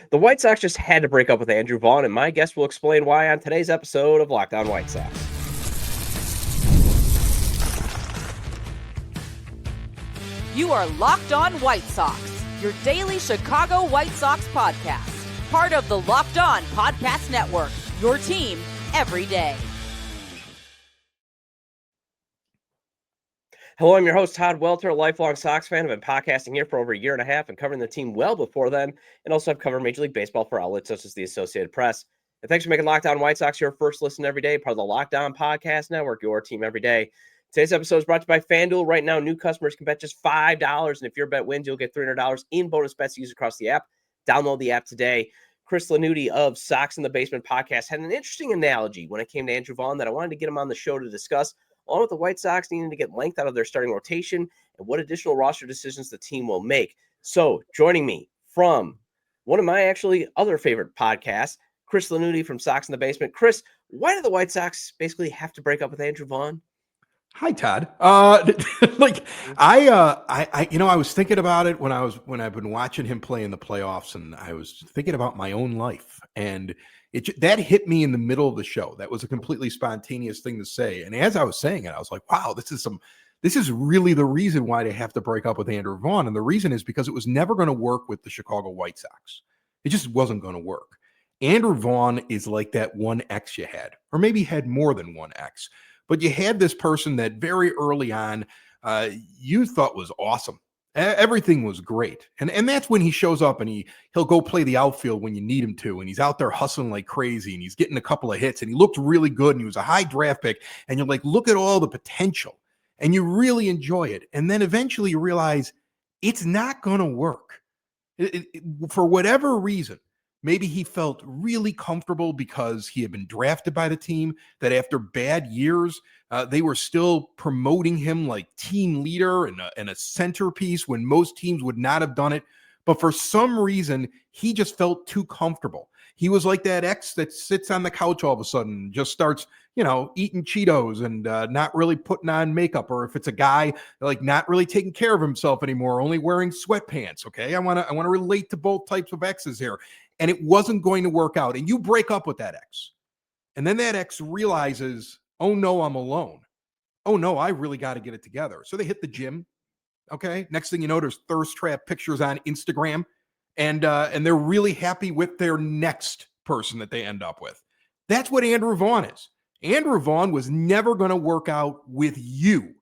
The White Sox just had to break up with Andrew Vaughn, and my guest will explain why on today's episode of Locked On White Sox. You are Locked On White Sox, your daily Chicago White Sox podcast. Part of the Locked On Podcast Network, your team every day. Hello, I'm your host, Todd Welter, a lifelong Sox fan. I've been podcasting here for over a year and a half and covering the team well before then, and also have covered Major League Baseball for outlets such as the Associated Press. And thanks for making Locked On White Sox your first listen every day, part of the Locked On Podcast Network, your team every day. Today's episode is brought to you by FanDuel. Right now, new customers can bet just $5, and if your bet wins, you'll get $300 in bonus bets used across the app. Download the app today. Chris Lanuti of Sox in the Basement podcast had an interesting analogy when it came to Andrew Vaughn that I wanted to get him on the show to discuss, along with the White Sox needing to get length out of their starting rotation and what additional roster decisions the team will make. So joining me from one of my actually other favorite podcasts, Chris Lanuti from Sox in the Basement. Chris, why did the White Sox basically have to break up with Andrew Vaughn? Hi, Todd. I was thinking about it when I've been watching him play in the playoffs, and I was thinking about my own life, and that hit me in the middle of the show. That was a completely spontaneous thing to say. And as I was saying it, I was like, wow, this is really the reason why they have to break up with Andrew Vaughn. And the reason is because it was never going to work with the Chicago White Sox. It just wasn't going to work. Andrew Vaughn is like that one ex you had, or maybe had more than one ex. But you had this person that very early on you thought was awesome. Everything was great. And that's when he shows up and he'll go play the outfield when you need him to. And he's out there hustling like crazy and he's getting a couple of hits and he looked really good and he was a high draft pick. And you're like, look at all the potential and you really enjoy it. And then eventually you realize it's not going to work. For whatever reason. Maybe he felt really comfortable because he had been drafted by the team, that after bad years, they were still promoting him like team leader and a centerpiece when most teams would not have done it. But for some reason, he just felt too comfortable. He was like that ex that sits on the couch all of a sudden and just starts, eating Cheetos and not really putting on makeup. Or if it's a guy, like not really taking care of himself anymore, only wearing sweatpants. Okay, I want to relate to both types of exes here. And it wasn't going to work out. And you break up with that ex. And then that ex realizes, oh no, I'm alone. Oh no, I really got to get it together. So they hit the gym. Okay. Next thing you know, there's thirst trap pictures on Instagram. And they're really happy with their next person that they end up with. That's what Andrew Vaughn is. Andrew Vaughn was never going to work out with you.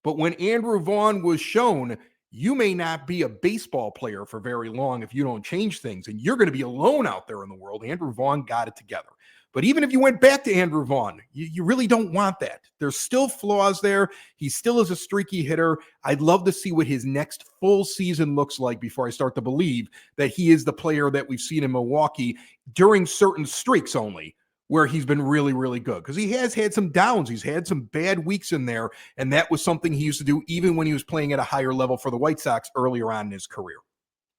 But when Andrew Vaughn was shown, you may not be a baseball player for very long if you don't change things, and you're going to be alone out there in the world. Andrew Vaughn got it together. But even if you went back to Andrew Vaughn, you really don't want that. There's still flaws there. He still is a streaky hitter. I'd love to see what his next full season looks like before I start to believe that he is the player that we've seen in Milwaukee during certain streaks only, where he's been really, really good. Because he has had some downs. He's had some bad weeks in there. And that was something he used to do even when he was playing at a higher level for the White Sox earlier on in his career.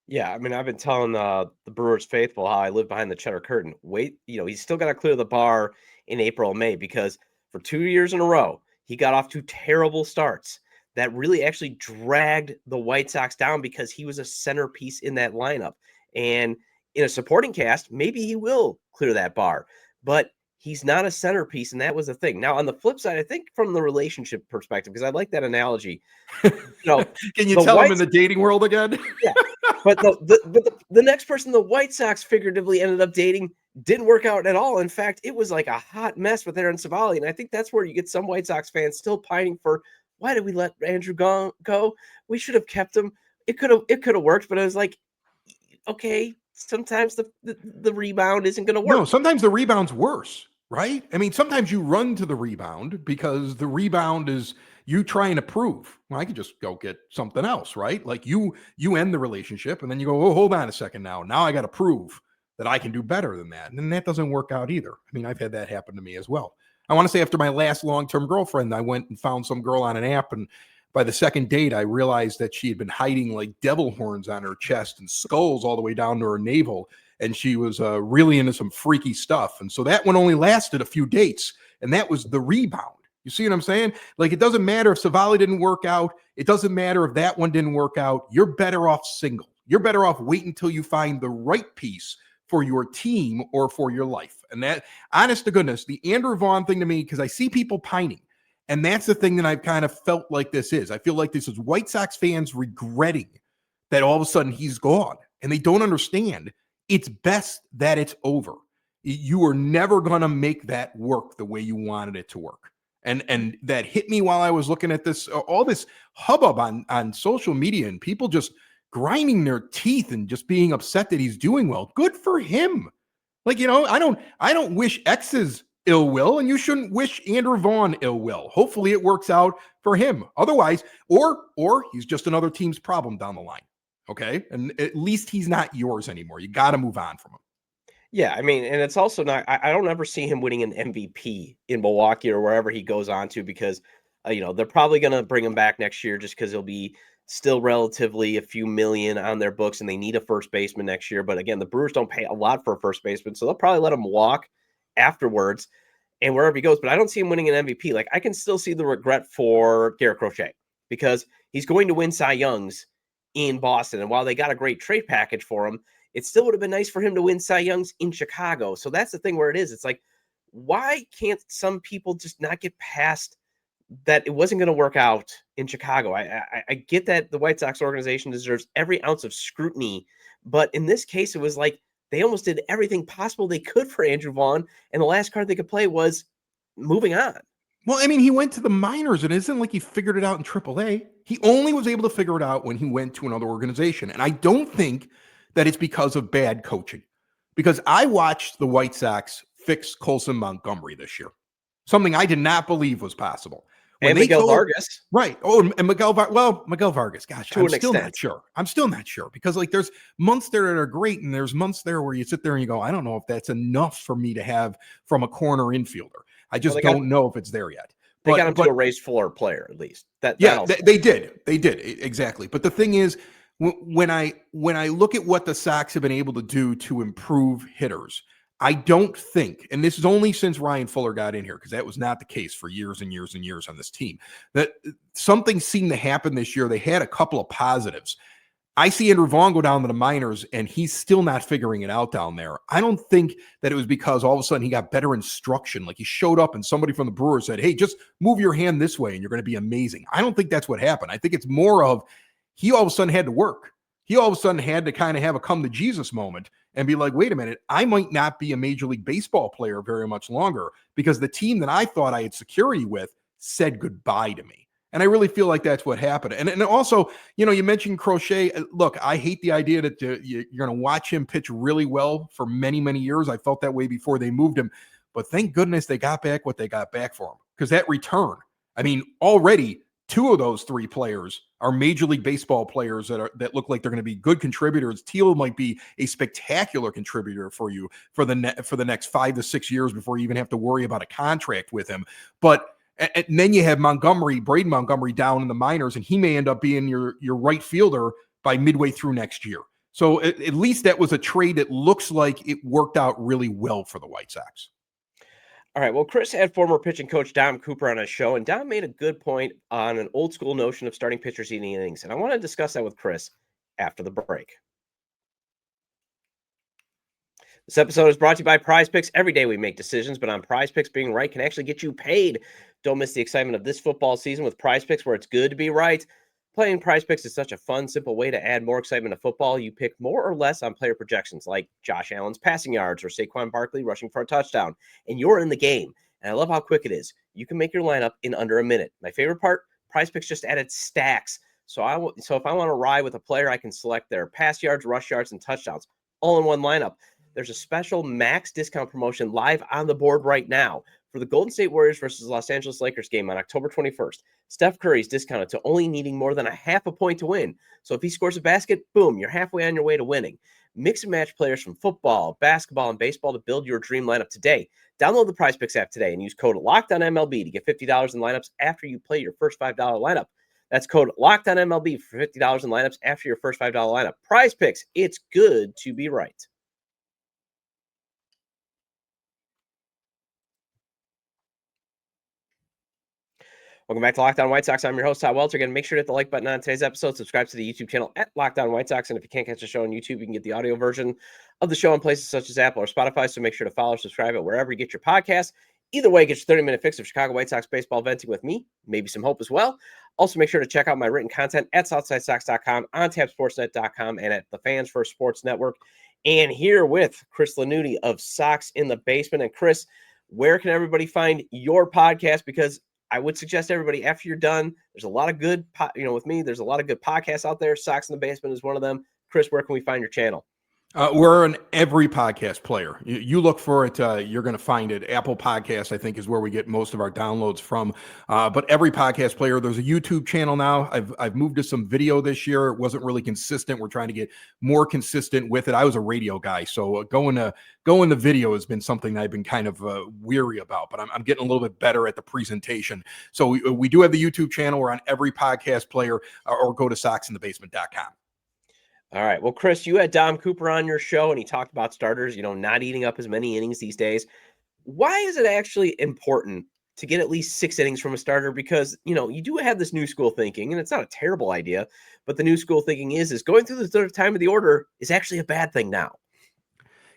Yeah, I mean, I've been telling the Brewers faithful how I live behind the cheddar curtain. Wait, he's still got to clear the bar in April and May because for 2 years in a row, he got off to terrible starts that really actually dragged the White Sox down because he was a centerpiece in that lineup. And in a supporting cast, maybe he will clear that bar. But he's not a centerpiece, and that was the thing. Now, on the flip side, I think from the relationship perspective, because I like that analogy. Can you tell him in the dating world again? Yeah, but the next person the White Sox figuratively ended up dating didn't work out at all. In fact, it was like a hot mess with Aaron Savali, and I think that's where you get some White Sox fans still pining for, why did we let Andrew go? We should have kept him. It could have worked, but it was like, okay. Sometimes the rebound isn't going to work. No, sometimes the rebound's worse, right? I mean, sometimes you run to the rebound because the rebound is you trying to prove, well, I could just go get something else, right? Like you end the relationship and then you go, oh, hold on a second now. Now I got to prove that I can do better than that. And then that doesn't work out either. I mean, I've had that happen to me as well. I want to say after my last long-term girlfriend, I went and found some girl on an app, and by the second date, I realized that she had been hiding like devil horns on her chest and skulls all the way down to her navel. And she was really into some freaky stuff. And so that one only lasted a few dates. And that was the rebound. You see what I'm saying? Like, it doesn't matter if Savali didn't work out. It doesn't matter if that one didn't work out. You're better off single. You're better off waiting until you find the right piece for your team or for your life. And that, honest to goodness, the Andrew Vaughn thing to me, because I see people pining. And that's the thing that I've kind of felt like this is. I feel like this is White Sox fans regretting that all of a sudden he's gone. And they don't understand. It's best that it's over. You are never going to make that work the way you wanted it to work. And that hit me while I was looking at this, all this hubbub on social media and people just grinding their teeth and just being upset that he's doing well. Good for him. Like, I don't wish X's ill will, and you shouldn't wish Andrew Vaughn ill will. Hopefully it works out for him. Otherwise, or he's just another team's problem down the line. Okay. And at least he's not yours anymore. You got to move on from him. Yeah, I mean, and it's also not, I don't ever see him winning an MVP in Milwaukee or wherever he goes on to, because, they're probably going to bring him back next year just because he'll be still relatively a few million on their books and they need a first baseman next year. But again, the Brewers don't pay a lot for a first baseman, so they'll probably let him walk afterwards and wherever he goes. But I don't see him winning an MVP. Like, I can still see the regret for Garrett Crochet because he's going to win Cy Youngs in Boston. And while they got a great trade package for him, it still would have been nice for him to win Cy Youngs in Chicago. So that's the thing where it is. It's like, why can't some people just not get past that it wasn't going to work out in Chicago? I get that the White Sox organization deserves every ounce of scrutiny, but in this case, it was like they almost did everything possible they could for Andrew Vaughn, and the last card they could play was moving on. Well, I mean, he went to the minors, and it isn't like he figured it out in AAA. He only was able to figure it out when he went to another organization, and I don't think that it's because of bad coaching. Because I watched the White Sox fix Colson Montgomery this year, something I did not believe was possible. And Miguel Vargas. Right. Oh, and Miguel Vargas. Gosh, I'm still extent. not sure. I'm still not sure because, like, there's months there that are great, and there's months there where you sit there and you go, I don't know if that's enough for me to have from a corner infielder. I just don't know if it's there yet. They got him to a raised floor player, at least. They did. They did. Exactly. But the thing is, when I look at what the Sox have been able to do to improve hitters, I don't think, and this is only since Ryan Fuller got in here, because that was not the case for years and years and years on this team, that something seemed to happen this year. They had a couple of positives. I see Andrew Vaughn go down to the minors, and he's still not figuring it out down there. I don't think that it was because all of a sudden he got better instruction. Like he showed up and somebody from the Brewers said, hey, just move your hand this way and you're going to be amazing. I don't think that's what happened. I think it's more of he all of a sudden had to work. He all of a sudden had to kind of have a come to Jesus moment and be like, wait a minute, I might not be a Major League Baseball player very much longer because the team that I thought I had security with said goodbye to me. And I really feel like that's what happened. And also, you mentioned Crochet. Look, I hate the idea that you're going to watch him pitch really well for many, many years. I felt that way before they moved him. But thank goodness they got back what they got back for him. Because that return, I mean, already two of those three players are Major League Baseball players that look like they're going to be good contributors. Teal might be a spectacular contributor for you for the next 5 to 6 years before you even have to worry about a contract with him. But and then you have Braden Montgomery down in the minors, and he may end up being your right fielder by midway through next year. So at least that was a trade that looks like it worked out really well for the White Sox. All right. Well, Chris had former pitching coach Dom Cooper on his show, and Dom made a good point on an old school notion of starting pitchers eating innings. And I want to discuss that with Chris after the break. This episode is brought to you by PrizePicks. Every day we make decisions, but on PrizePicks, being right can actually get you paid. Don't miss the excitement of this football season with PrizePicks, where it's good to be right. Playing PrizePicks is such a fun, simple way to add more excitement to football. You pick more or less on player projections, like Josh Allen's passing yards or Saquon Barkley rushing for a touchdown, and you're in the game. And I love how quick it is. You can make your lineup in under a minute. My favorite part, PrizePicks just added stacks. So if I want to ride with a player, I can select their pass yards, rush yards, and touchdowns all in one lineup. There's a special max discount promotion live on the board right now for the Golden State Warriors versus Los Angeles Lakers game on October 21st. Steph Curry is discounted to only needing more than a half a point to win. So if he scores a basket, boom, you're halfway on your way to winning. Mix and match players from football, basketball, and baseball to build your dream lineup today. Download the PrizePicks app today and use code LOCKEDONMLB to get $50 in lineups after you play your first $5 lineup. That's code LOCKEDONMLB for $50 in lineups after your first $5 lineup. PrizePicks, it's good to be right. Welcome back to Locked On White Sox. I'm your host, Todd Welter. Again, make sure to hit the like button on today's episode. Subscribe to the YouTube channel at Locked On White Sox. And if you can't catch the show on YouTube, you can get the audio version of the show on places such as Apple or Spotify. So make sure to follow or subscribe it wherever you get your podcasts. Either way, get your 30-minute fix of Chicago White Sox baseball venting with me, maybe some hope as well. Also, make sure to check out my written content at SouthsideSox.com, on TapSportsNet.com, and at the Fans First Sports Network. And here with Chris Lanuti of Sox in the Basement. And Chris, where can everybody find your podcast? Because I would suggest everybody, after you're done, there's a lot of good, with me, there's a lot of good podcasts out there. Sox in the Basement is one of them. Chris, where can we find your channel? We're on every podcast player. You look for it, you're going to find it. Apple Podcasts, I think, is where we get most of our downloads from. But every podcast player, there's a YouTube channel now. I've moved to some video this year. It wasn't really consistent. We're trying to get more consistent with it. I was a radio guy, so going to video has been something I've been kind of weary about. But I'm getting a little bit better at the presentation. So we do have the YouTube channel. We're on every podcast player, or go to SoxInTheBasement.com. All right. Well, Chris, you had Dom Cooper on your show, and he talked about starters, not eating up as many innings these days. Why is it actually important to get at least 6 innings from a starter? Because, you do have this new school thinking, and it's not a terrible idea, but the new school thinking is going through the third time of the order is actually a bad thing now.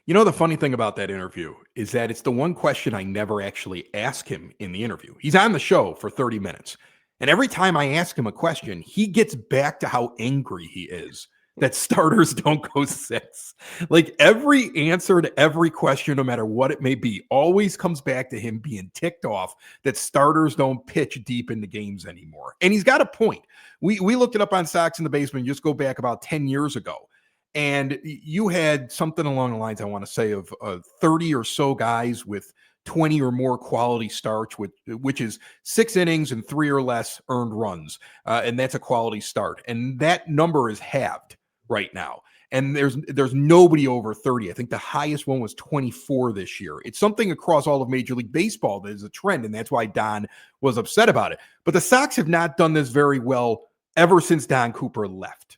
The funny thing about that interview is that it's the one question I never actually ask him in the interview. He's on the show for 30 minutes, and every time I ask him a question, he gets back to how angry he is that starters don't go 6. Like, every answer to every question, no matter what it may be, always comes back to him being ticked off that starters don't pitch deep into games anymore. And he's got a point. We looked it up on Sox in the Basement, just go back about 10 years ago. And you had something along the lines, I want to say, of 30 or so guys with 20 or more quality starts, which is 6 innings and 3 or less earned runs. And that's a quality start. And that number is halved right now. And there's nobody over 30. I think the highest one was 24 this year. It's something across all of Major League Baseball that is a trend, and that's why Don was upset about it. But the Sox have not done this very well ever since Don Cooper left.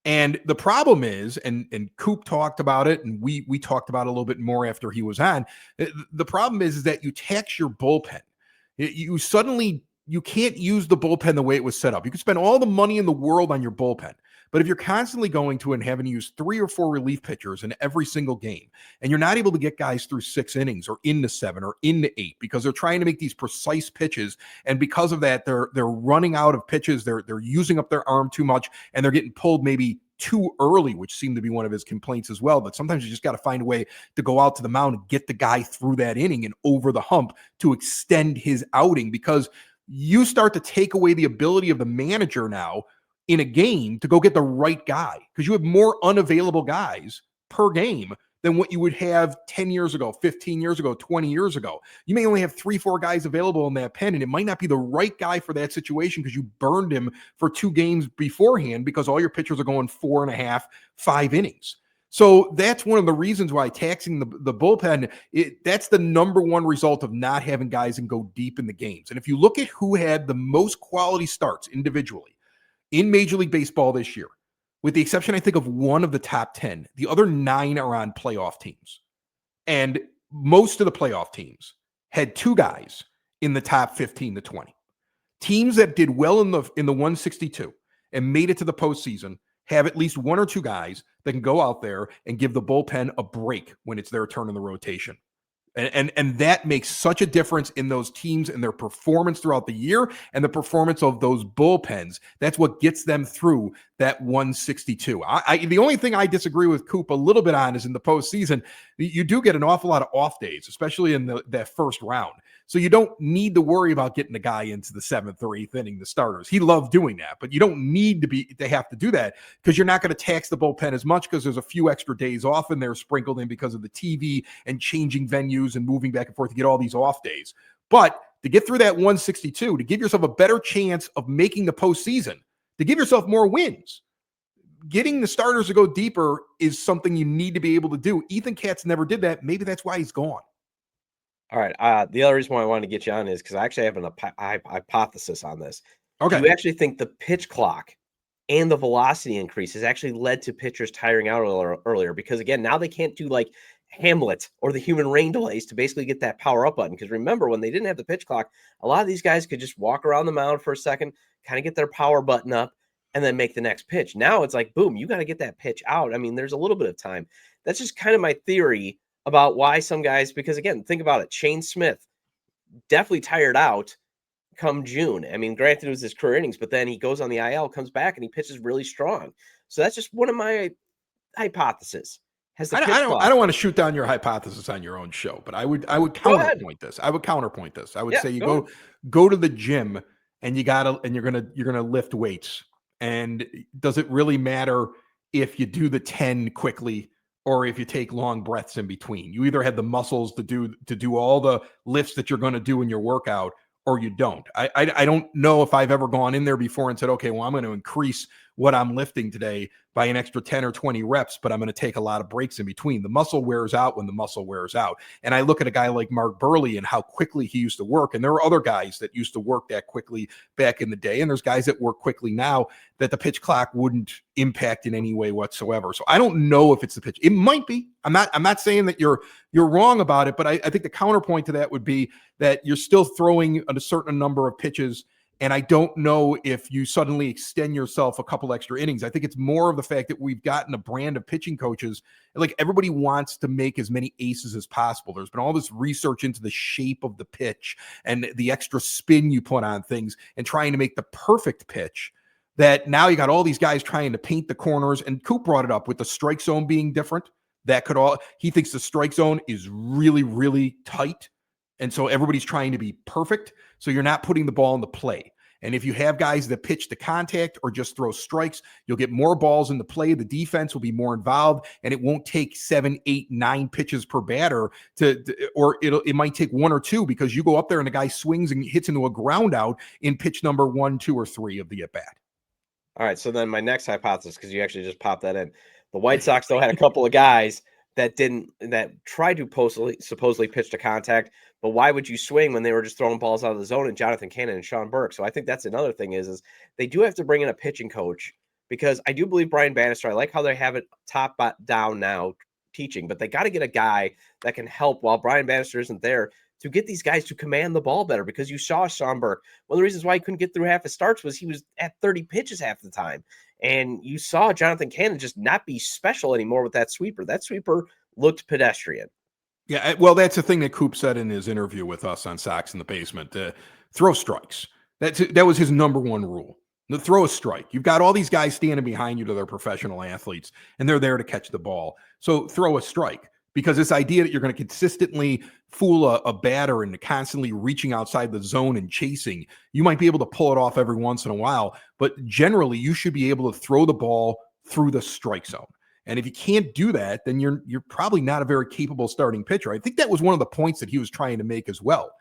And the problem is, and Coop talked about it, and we talked about it a little bit more after he was on, the problem is that you tax your bullpen. You can't use the bullpen the way it was set up. You can spend all the money in the world on your bullpen, but if you're constantly going to and having to use 3 or 4 relief pitchers in every single game, and you're not able to get guys through 6 innings or into 7 or into 8 because they're trying to make these precise pitches, and because of that, they're running out of pitches, they're using up their arm too much, and they're getting pulled maybe too early, which seemed to be one of his complaints as well. But sometimes you just got to find a way to go out to the mound and get the guy through that inning and over the hump to extend his outing, because you start to take away the ability of the manager now in a game to go get the right guy, because you have more unavailable guys per game than what you would have 10 years ago, 15 years ago, 20 years ago. You may only have 3-4 guys available in that pen, and it might not be the right guy for that situation because you burned him for 2 games beforehand because all your pitchers are going 4.5, 5 innings. So that's one of the reasons why taxing the bullpen, that's the number one result of not having guys and go deep in the games. And if you look at who had the most quality starts individually in Major League Baseball this year, with the exception, I think, of one of the top 10, the other 9 are on playoff teams. And most of the playoff teams had 2 guys in the top 15 to 20. Teams that did well in the 162 and made it to the postseason have at least 1 or 2 guys that can go out there and give the bullpen a break when it's their turn in the rotation. And that makes such a difference in those teams and their performance throughout the year and the performance of those bullpens. That's what gets them through that 162. The only thing I disagree with Coop a little bit on is in the postseason, you do get an awful lot of off days, especially in that first round. So you don't need to worry about getting a guy into the 7th or 8th inning, the starters. He loved doing that, but you don't need to have to do that, because you're not going to tax the bullpen as much, because there's a few extra days off in there sprinkled in because of the TV and changing venues and moving back and forth to get all these off days. But to get through that 162, to give yourself a better chance of making the postseason, to give yourself more wins, getting the starters to go deeper is something you need to be able to do. Ethan Katz never did that. Maybe that's why he's gone. All right. The other reason why I wanted to get you on is because I actually have an hypothesis on this. Okay. Do you actually think the pitch clock and the velocity increase has actually led to pitchers tiring out earlier? Because, again, now they can't do like Hamlet or the human rain delays to basically get that power up button. Because remember, when they didn't have the pitch clock, a lot of these guys could just walk around the mound for a second, kind of get their power button up, and then make the next pitch. Now it's like, boom, you got to get that pitch out. I mean, there's a little bit of time. That's just kind of my theory about why some guys, because again, think about it. Shane Smith, definitely tired out come June. I mean, granted, it was his career innings, but then he goes on the IL, comes back, and he pitches really strong. So that's just one of my hypotheses. I don't want to shoot down your hypothesis on your own show, but I would counterpoint this. I would say you go to the gym and you're gonna lift weights. And does it really matter if you do the 10 quickly or if you take long breaths in between? You either have the muscles to do all the lifts that you're going to do in your workout, or you don't. I don't know if I've ever gone in there before and said, okay, well, I'm going to increase what I'm lifting today by an extra 10 or 20 reps, but I'm going to take a lot of breaks in between. The muscle wears out when the muscle wears out. And I look at a guy like Mark Burley and how quickly he used to work. And there are other guys that used to work that quickly back in the day. And there's guys that work quickly now that the pitch clock wouldn't impact in any way whatsoever. So I don't know if it's the pitch. It might be. I'm not saying that you're wrong about it, but I think the counterpoint to that would be that you're still throwing a certain number of pitches. And I don't know if you suddenly extend yourself a couple extra innings. I think it's more of the fact that we've gotten a brand of pitching coaches. Like, everybody wants to make as many aces as possible. There's been all this research into the shape of the pitch and the extra spin you put on things and trying to make the perfect pitch, that now you got all these guys trying to paint the corners. And Coop brought it up with the strike zone being different. He thinks the strike zone is really, really tight. And so everybody's trying to be perfect. So you're not putting the ball in the play. And if you have guys that pitch to contact or just throw strikes, you'll get more balls in the play. The defense will be more involved, and it won't take 7, 8, 9 pitches per batter or it might take 1 or 2, because you go up there and the guy swings and hits into a ground out in pitch number 1, 2, or 3 of the at bat. All right. So then my next hypothesis, because you actually just popped that in, the White Sox though had a couple of guys that tried to supposedly pitch to contact, but why would you swing when they were just throwing balls out of the zone, and Jonathan Cannon and Sean Burke? So I think that's another thing is they do have to bring in a pitching coach, because I do believe Brian Bannister, I like how they have it top down now teaching, but they got to get a guy that can help while Brian Bannister isn't there to get these guys to command the ball better, because you saw Sean Burke. One of the reasons why he couldn't get through half his starts was he was at 30 pitches half the time. And you saw Jonathan Cannon just not be special anymore with that sweeper. That sweeper looked pedestrian. Yeah, well, that's the thing that Coop said in his interview with us on Sox in the Basement. Throw strikes. That was his number one rule. Throw a strike. You've got all these guys standing behind you that are professional athletes, and they're there to catch the ball. So throw a strike, because this idea that you're going to consistently fool a batter and constantly reaching outside the zone and chasing, you might be able to pull it off every once in a while, but generally you should be able to throw the ball through the strike zone. And if you can't do that, then you're probably not a very capable starting pitcher. I think that was one of the points that he was trying to make as well.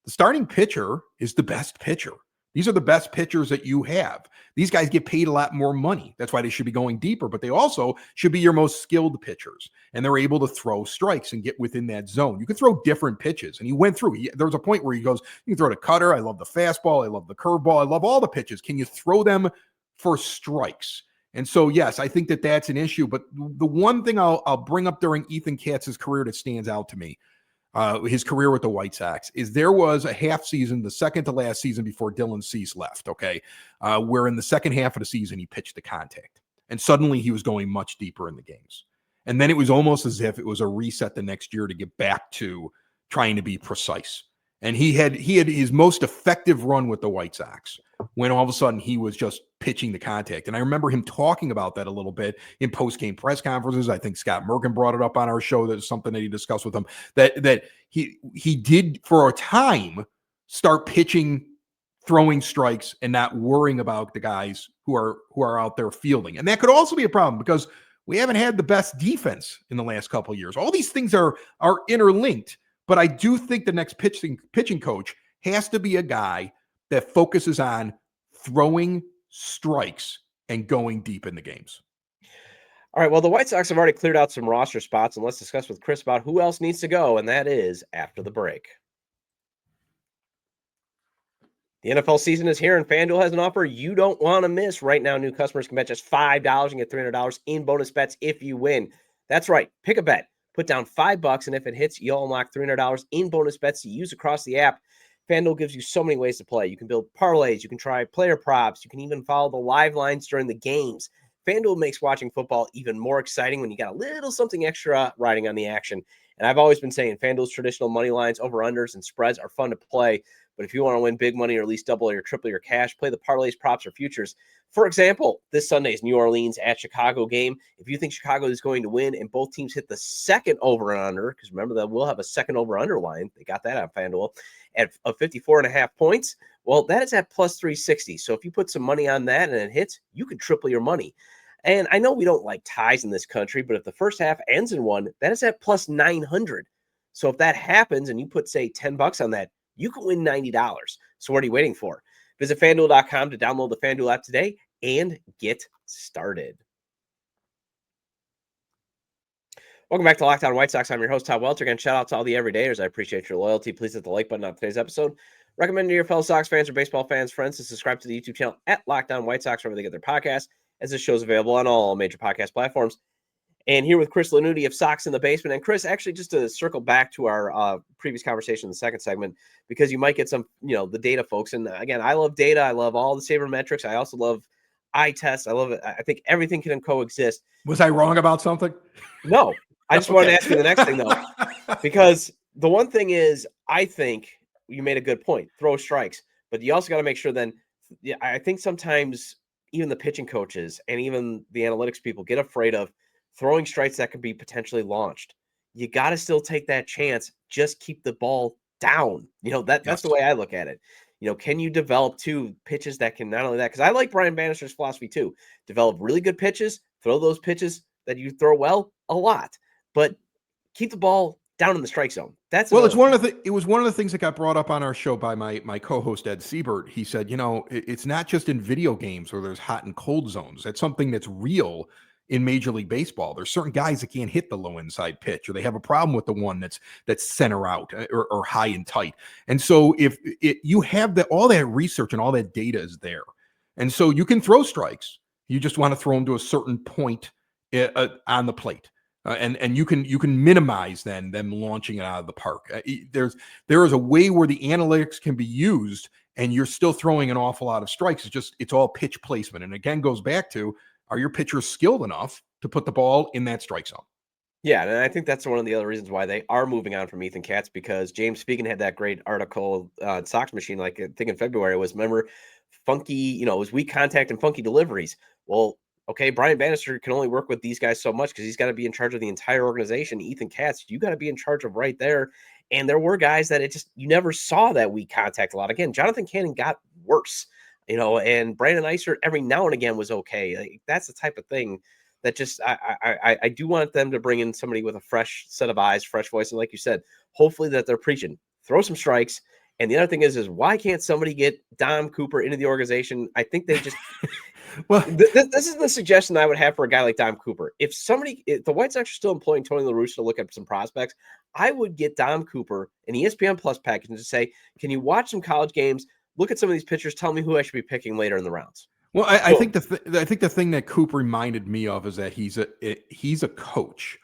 The starting pitcher is the best pitcher. These are the best pitchers that you have. These guys get paid a lot more money. That's why they should be going deeper, but they also should be your most skilled pitchers. And they're able to throw strikes and get within that zone. You can throw different pitches. And he went through. There was a point where he goes, you can throw the cutter. I love the fastball. I love the curveball. I love all the pitches. Can you throw them for strikes? And so, yes, I think that that's an issue. But the one thing I'll bring up during Ethan Katz's career that stands out to me, his career with the White Sox, is there was a half season, the second to last season before Dylan Cease left, okay, where in the second half of the season he pitched to contact. And suddenly he was going much deeper in the games. And then it was almost as if it was a reset the next year to get back to trying to be precise. And he had his most effective run with the White Sox when all of a sudden he was just pitching the contact. And I remember him talking about that a little bit in post-game press conferences. I think Scott Merkin brought it up on our show. That's something that he discussed with him, that he did for a time start pitching, throwing strikes, and not worrying about the guys who are out there fielding. And that could also be a problem because we haven't had the best defense in the last couple of years. All these things are interlinked. But I do think the next pitching coach has to be a guy that focuses on throwing strikes and going deep in the games. All right, well, the White Sox have already cleared out some roster spots, and let's discuss with Chris about who else needs to go, and that is after the break. The NFL season is here, and FanDuel has an offer you don't want to miss. Right now, new customers can bet just $5 and get $300 in bonus bets if you win. That's right. Pick a bet. Put down $5, and if it hits, you'll unlock $300 in bonus bets to use across the app. FanDuel gives you so many ways to play. You can build parlays, you can try player props, you can even follow the live lines during the games. FanDuel makes watching football even more exciting when you got a little something extra riding on the action. And I've always been saying FanDuel's traditional money lines, over-unders, and spreads are fun to play. But if you want to win big money or at least double or triple your cash, play the parlays, props, or futures. For example, this Sunday's New Orleans at Chicago game. If you think Chicago is going to win and both teams hit the second over and under, because remember that we'll have a second over under line. They got that on FanDuel at 54.5 points. Well, that is at plus 360. So if you put some money on that and it hits, you could triple your money. And I know we don't like ties in this country, but if the first half ends in one, that is at plus 900. So if that happens and you put, say, $10 on that, you can win $90. So what are you waiting for? Visit FanDuel.com to download the FanDuel app today and get started. Welcome back to Locked On White Sox. I'm your host, Todd Welter. Again, shout out to all the everydayers. I appreciate your loyalty. Please hit the like button on today's episode. Recommend to your fellow Sox fans or baseball fans, friends, to subscribe to the YouTube channel at Locked On White Sox, wherever they get their podcasts, as this show is available on all major podcast platforms. And here with Chris Lanuti of Sox in the Basement. And Chris, actually, just to circle back to our previous conversation in the second segment, because you might get some, the data folks. And again, I love data. I love all the sabermetrics. I also love eye tests. I love it. I think everything can coexist. Was I wrong about something? No. I just wanted to ask you the next thing, though, because the one thing is, I think you made a good point, throw strikes, but you also got to make sure then, I think sometimes even the pitching coaches and even the analytics people get afraid of throwing strikes that could be potentially launched. You got to still take that chance. Just keep the ball down. That's the way I look at it. Can you develop two pitches that can not only that, because I like Brian Bannister's philosophy too, develop really good pitches, throw those pitches that you throw well a lot, but keep the ball down in the strike zone. It was one of the things that got brought up on our show by my co-host Ed Siebert. He said, it's not just in video games where there's hot and cold zones. That's something that's real in Major League Baseball. There's certain guys that can't hit the low inside pitch, or they have a problem with the one that's center out or high and tight. And so if you have all that research and all that data is there, and so you can throw strikes. You just want to throw them to a certain point on the plate. And you can minimize then them launching it out of the park. There is a way where the analytics can be used, and you're still throwing an awful lot of strikes. It's all pitch placement, and again goes back to, are your pitchers skilled enough to put the ball in that strike zone? Yeah, and I think that's one of the other reasons why they are moving on from Ethan Katz, because James Fegan had that great article on Sox Machine, like I think in February, was, remember, funky, it was weak contact and funky deliveries. Well, okay, Brian Bannister can only work with these guys so much because he's got to be in charge of the entire organization. Ethan Katz, you got to be in charge of right there. And there were guys that you never saw that weak contact a lot. Again, Jonathan Cannon got worse, and Brandon Eisert every now and again was okay. Like, that's the type of thing that just, I do want them to bring in somebody with a fresh set of eyes, fresh voice. And like you said, hopefully that they're preaching, throw some strikes. And the other thing is why can't somebody get Dom Cooper into the organization? I think they just, well, this is the suggestion I would have for a guy like Dom Cooper. If the White Sox are still employing Tony La Russa to look at some prospects, I would get Dom Cooper an ESPN Plus package and just say, can you watch some college games? Look at some of these pitchers. Tell me who I should be picking later in the rounds. Well, I think the thing that Cooper reminded me of is that he's a coach,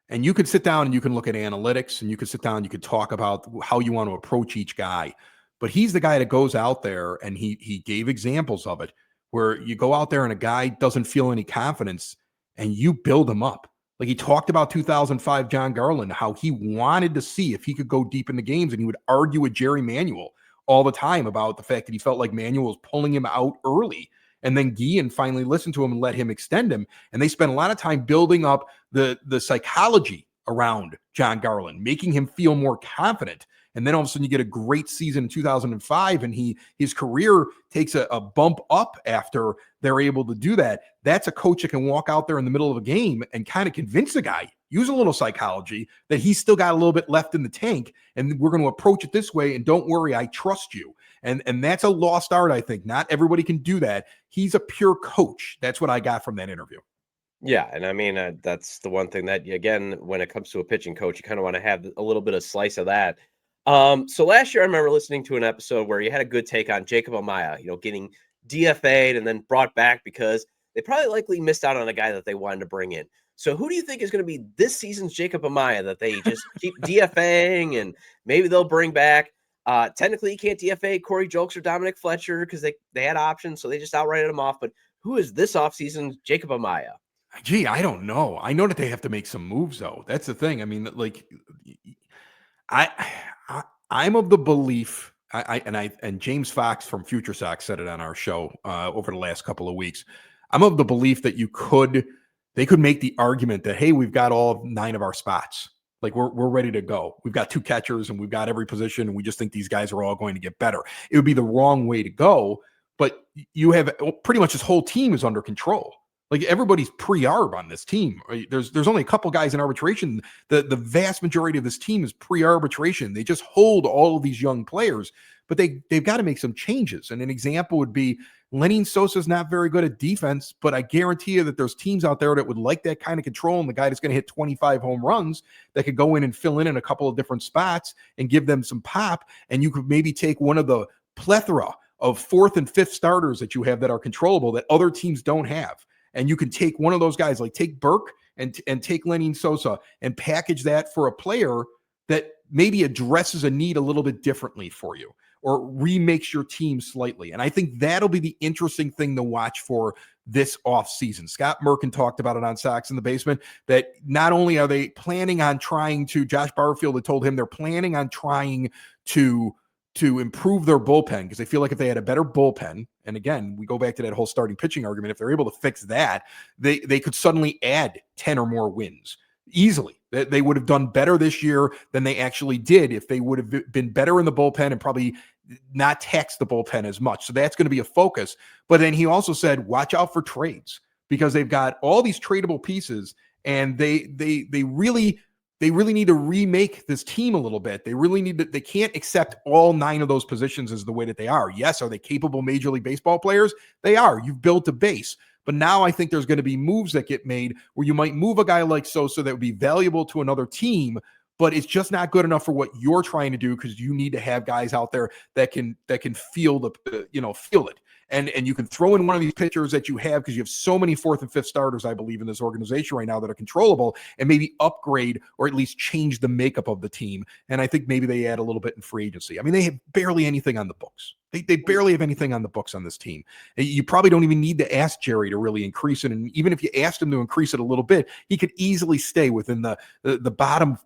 and you could sit down and you can look at analytics, and you could sit down and you could talk about how you want to approach each guy. But he's the guy that goes out there, and he gave examples of it, where you go out there and a guy doesn't feel any confidence and you build him up. Like he talked about 2005 John Garland, how he wanted to see if he could go deep in the games, and he would argue with Jerry Manuel all the time about the fact that he felt like Manuel was pulling him out early. And then Guillen finally listened to him and let him extend him. And they spent a lot of time building up the psychology around John Garland, making him feel more confident. And then all of a sudden you get a great season in 2005, and his career takes a bump up after they're able to do that. That's a coach that can walk out there in the middle of a game and kind of convince the guy, use a little psychology, that he's still got a little bit left in the tank, and we're going to approach it this way, and don't worry, I trust you. And that's a lost art, I think. Not everybody can do that. He's a pure coach. That's what I got from that interview. Yeah, and I mean, that's the one thing that, again, when it comes to a pitching coach, you kind of want to have a little bit of slice of that. So last year, I remember listening to an episode where you had a good take on Jacob Amaya, getting DFA'd and then brought back because they probably likely missed out on a guy that they wanted to bring in. So who do you think is going to be this season's Jacob Amaya that they just keep DFAing and maybe they'll bring back? Technically, you can't DFA Corey Jolks or Dominic Fletcher because they had options, so they just outrighted them off. But who is this offseason's Jacob Amaya? Gee, I don't know. I know that they have to make some moves, though. That's the thing. I mean, like, I'm of the belief, and James Fox from Future Sox said it on our show over the last couple of weeks. I'm of the belief that they could make the argument that, hey, we've got all 9 of our spots. Like we're ready to go. We've got 2 catchers and we've got every position, and we just think these guys are all going to get better. It would be the wrong way to go, but you have pretty much this whole team is under control. Like everybody's pre-arb on this team. There's only a couple guys in arbitration. The vast majority of this team is pre-arbitration. They just hold all of these young players, but they've got to make some changes. And an example would be Lenyn Sosa is not very good at defense, but I guarantee you that there's teams out there that would like that kind of control, and the guy that's going to hit 25 home runs that could go in and fill in a couple of different spots and give them some pop. And you could maybe take one of the plethora of 4th and 5th starters that you have that are controllable that other teams don't have. And you can take one of those guys, like take Burke and take Lenyn Sosa and package that for a player that maybe addresses a need a little bit differently for you or remakes your team slightly. And I think that'll be the interesting thing to watch for this offseason. Scott Merkin talked about it on Sox in the Basement, that not only are they planning on trying to, Josh Barfield had told him they're planning on trying to improve their bullpen, because they feel like if they had a better bullpen, and again, we go back to that whole starting pitching argument, if they're able to fix that, they could suddenly add 10 or more wins easily. They would have done better this year than they actually did if they would have been better in the bullpen and probably not tax the bullpen as much. So that's going to be a focus. But then he also said, watch out for trades, because they've got all these tradable pieces, and they really need to remake this team a little bit. They can't accept all 9 of those positions as the way that they are. Yes, are they capable Major League Baseball players? They are. You've built a base. But now I think there's going to be moves that get made where you might move a guy like Sosa that would be valuable to another team, but it's just not good enough for what you're trying to do, because you need to have guys out there that can feel feel it. And you can throw in one of these pitchers that you have, because you have so many 4th and 5th starters, I believe, in this organization right now that are controllable, and maybe upgrade or at least change the makeup of the team. And I think maybe they add a little bit in free agency. I mean, they have barely anything on the books. They barely have anything on the books on this team. You probably don't even need to ask Jerry to really increase it. And even if you asked him to increase it a little bit, he could easily stay within the bottom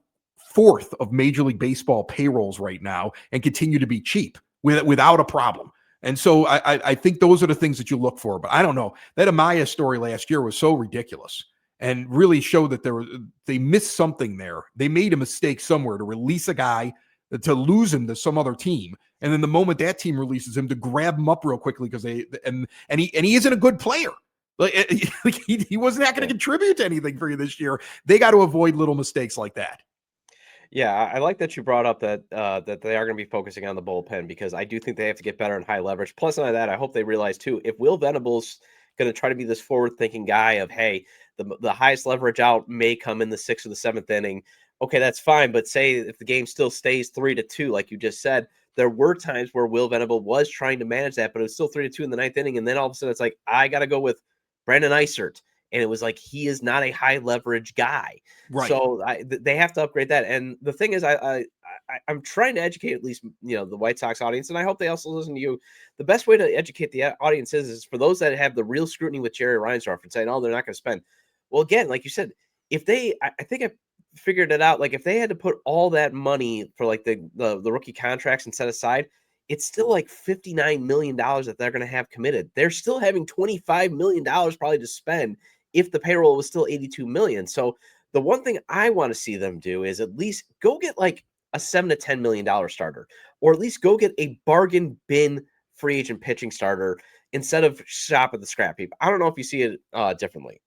4th of Major League Baseball payrolls right now and continue to be cheap without a problem. And so I think those are the things that you look for. But I don't know. That Amaya story last year was so ridiculous and really showed that they missed something there. They made a mistake somewhere to release a guy, to lose him to some other team. And then the moment that team releases him, to grab him up real quickly, because he isn't a good player. Like he was not going to contribute to anything for you this year. They got to avoid little mistakes like that. Yeah, I like that you brought up that they are going to be focusing on the bullpen, because I do think they have to get better in high leverage. Plus, on that, I hope they realize too, if Will Venable's going to try to be this forward-thinking guy of, hey, the highest leverage out may come in the 6th or the 7th inning. Okay, that's fine. But say if the game still stays 3-2, like you just said, there were times where Will Venable was trying to manage that, but it was still 3-2 in the 9th inning, and then all of a sudden it's like, I got to go with Brandon Eisert. And it was like, he is not a high leverage guy. Right. So they have to upgrade that. And the thing is, I'm trying to educate at least, the White Sox audience, and I hope they also listen to you. The best way to educate the audience is for those that have the real scrutiny with Jerry Reinsdorf and saying, oh, they're not going to spend. Well, again, like you said, if I think I figured it out, like if they had to put all that money for like the rookie contracts and set aside, it's still like $59 million that they're going to have committed. They're still having $25 million probably to spend if the payroll was still $82 million. So the one thing I want to see them do is at least go get like a $7 to $10 million starter, or at least go get a bargain bin free agent pitching starter instead of shop at the scrap heap. I don't know if you see it differently.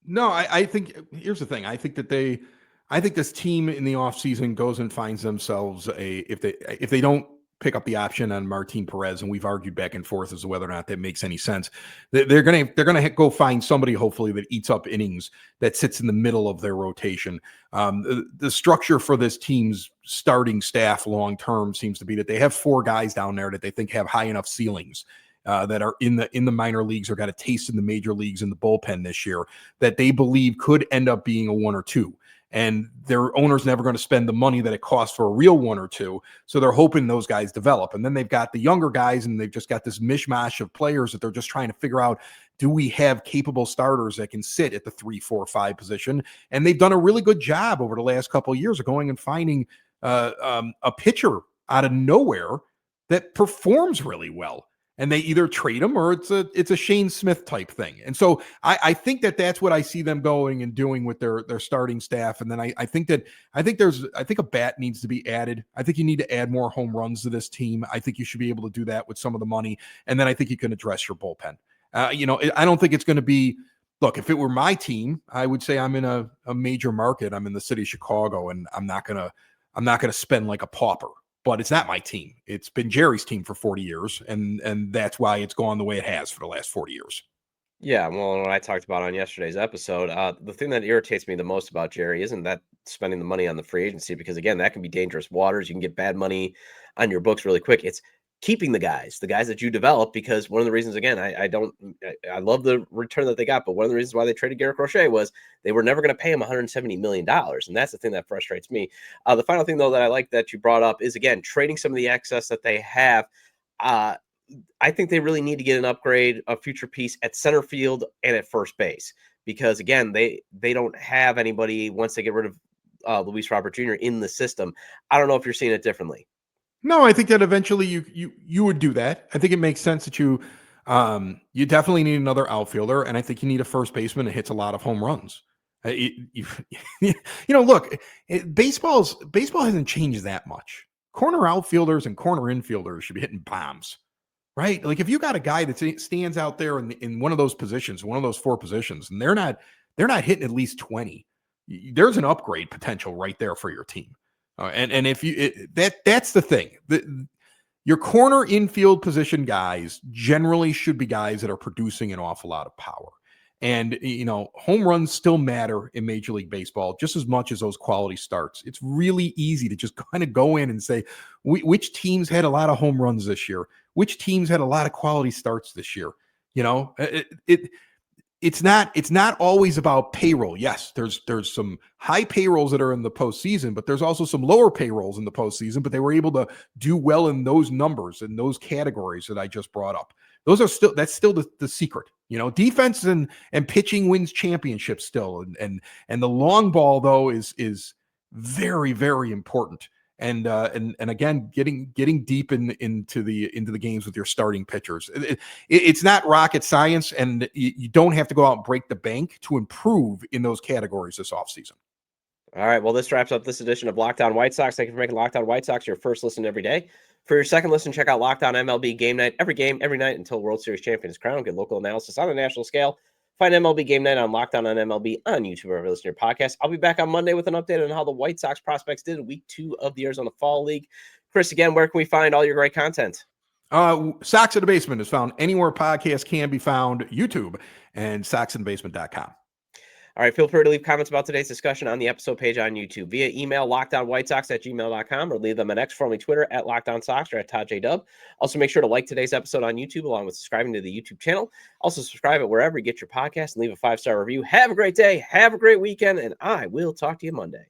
No, I think here's the thing. I think this team in the offseason goes and finds themselves if they don't pick up the option on Martin Perez, and we've argued back and forth as to whether or not that makes any sense. They're gonna go find somebody, hopefully, that eats up innings, that sits in the middle of their rotation. The structure for this team's starting staff long term seems to be that they have 4 guys down there that they think have high enough ceilings. that are in the minor leagues or got a taste in the major leagues in the bullpen this year that they believe could end up being a 1 or 2. And their owner's never going to spend the money that it costs for a real 1 or 2. So they're hoping those guys develop. And then they've got the younger guys, and they've just got this mishmash of players that they're just trying to figure out, do we have capable starters that can sit at the 3, 4, 5 position? And they've done a really good job over the last couple of years of going and finding a pitcher out of nowhere that performs really well. And they either trade him or it's a Shane Smith type thing. And so I think that's what I see them going and doing with their starting staff. And then I think a bat needs to be added. I think you need to add more home runs to this team. I think you should be able to do that with some of the money. And then I think you can address your bullpen. I don't think it's going to be, look, if it were my team, I would say I'm in a major market. I'm in the city of Chicago, and I'm not going to spend like a pauper. But it's not my team. It's been Jerry's team for 40 years, and that's why it's gone the way it has for the last 40 years. Yeah, well, what I talked about on yesterday's episode, the thing that irritates me the most about Jerry isn't that spending the money on the free agency, because, again, that can be dangerous waters. You can get bad money on your books really quick. It's keeping the guys that you develop, because one of the reasons, again, I love the return that they got, but one of the reasons why they traded Garrett Crochet was they were never going to pay him $170 million. And that's the thing that frustrates me. The final thing, though, that I like that you brought up is, again, trading some of the excess that they have. I think they really need to get an upgrade, a future piece at center field and at first base, because, again, they don't have anybody once they get rid of Luis Robert Jr. in the system. I don't know if you're seeing it differently. No, I think that eventually you would do that. I think it makes sense that you definitely need another outfielder, and I think you need a first baseman that hits a lot of home runs. Look, baseball hasn't changed that much. Corner outfielders and corner infielders should be hitting bombs, right? Like if you got a guy that stands out there in one of those positions, one of those 4 positions, and they're not hitting at least 20, there's an upgrade potential right there for your team. And if that's the thing, your corner infield position guys generally should be guys that are producing an awful lot of power. And, home runs still matter in Major League Baseball just as much as those quality starts. It's really easy to just kind of go in and say, which teams had a lot of home runs this year? Which teams had a lot of quality starts this year? It's not always about payroll. Yes, there's some high payrolls that are in the postseason, but there's also some lower payrolls in the postseason, but they were able to do well in those numbers and those categories that I just brought up. That's still the secret. Defense and pitching wins championships still. And the long ball, though, is very, very important. And again, getting deep into the games with your starting pitchers. It's not rocket science, and you don't have to go out and break the bank to improve in those categories this offseason. All right, well, this wraps up this edition of Locked On White Sox. Thank you for making Locked On White Sox your first listen every day. For your second listen, check out Locked On MLB Game Night. Every game, every night until World Series champion is crowned. Get local analysis on a national scale. Find MLB Game Night on Locked On MLB on YouTube or listen to your podcast. I'll be back on Monday with an update on how the White Sox prospects did in Week 2 of the Arizona Fall League. Chris, again, where can we find all your great content? Sox in the Basement is found anywhere podcasts can be found, YouTube and soxinthebasement.com. All right, feel free to leave comments about today's discussion on the episode page on YouTube via email, lockedonwhitesox@gmail.com, or leave them at X, formerly Twitter, at LockedOnSox or at ToddJDub. Also, make sure to like today's episode on YouTube along with subscribing to the YouTube channel. Also, subscribe it wherever you get your podcast and leave a 5-star review. Have a great day. Have a great weekend, and I will talk to you Monday.